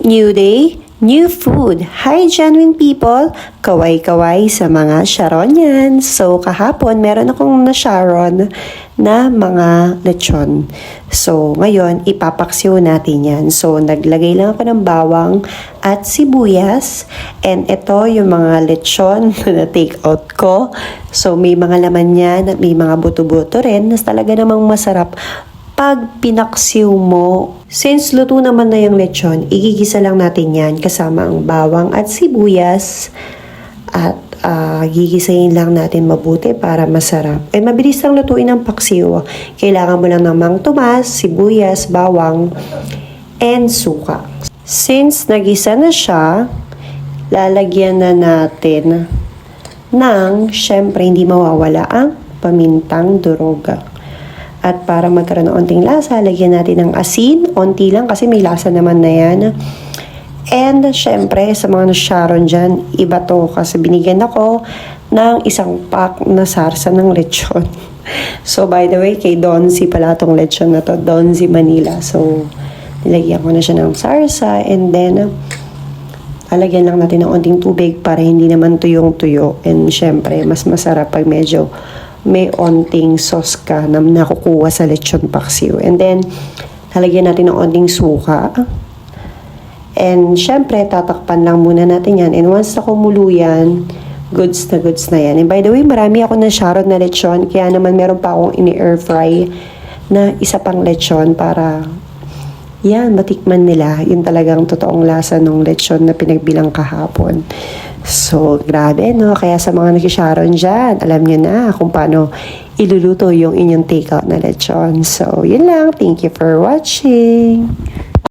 New day, new food. Hi genuine people! Kaway-kaway sa mga Sharonians. So kahapon meron akong na-Sharon na mga lechon. So ngayon ipapaksiw natin yan. So naglagay lang ako ng bawang at sibuyas. And ito yung mga lechon na take out ko. So may mga laman yan at may mga buto-buto rin na talaga namang masarap pag pinaksiw mo. Since luto naman na yung lechon, igigisa lang natin yan kasama ang bawang at sibuyas at gigisayin lang natin mabuti para masarap. And mabilis lang lutuin ang paksiw. Kailangan mo lang ng mang tomas, sibuyas, bawang, and suka. Since nagisa na siya, lalagyan na natin ng, syempre hindi mawawala ang pamintang durog. At para magkaroon ng onting lasa, lagyan natin ng asin. Onti lang kasi may lasa naman na yan. And syempre, sa mga na-Sharon dyan, iba to kasi binigyan ako ng isang pack na sarsa ng lechon. So by the way, kay Donzi pala tong lechon na to. Donzi Manila. So nilagyan ko na siya ng sarsa. And then, lalagyan lang natin ng onting tubig para hindi naman tuyong-tuyo. And syempre, mas masarap pag medyo may onting sauce ka na nakukuha sa lechon paksiw. And then, lalagyan natin ng onting suka. And, syempre, tatakpan lang muna natin yan. And once na kumulo yan, goods na yan. And by the way, marami ako na Sharon na lechon. Kaya naman meron pa akong ini-air fry na isa pang lechon para yan, matikman nila. Yun talagang totoong lasa ng lechon na pinagbilang kahapon. So, grabe, no? Kaya sa mga nag-Sharon dyan, alam nyo na kung paano iluluto yung inyong take-out na lechon. So, yun lang. Thank you for watching.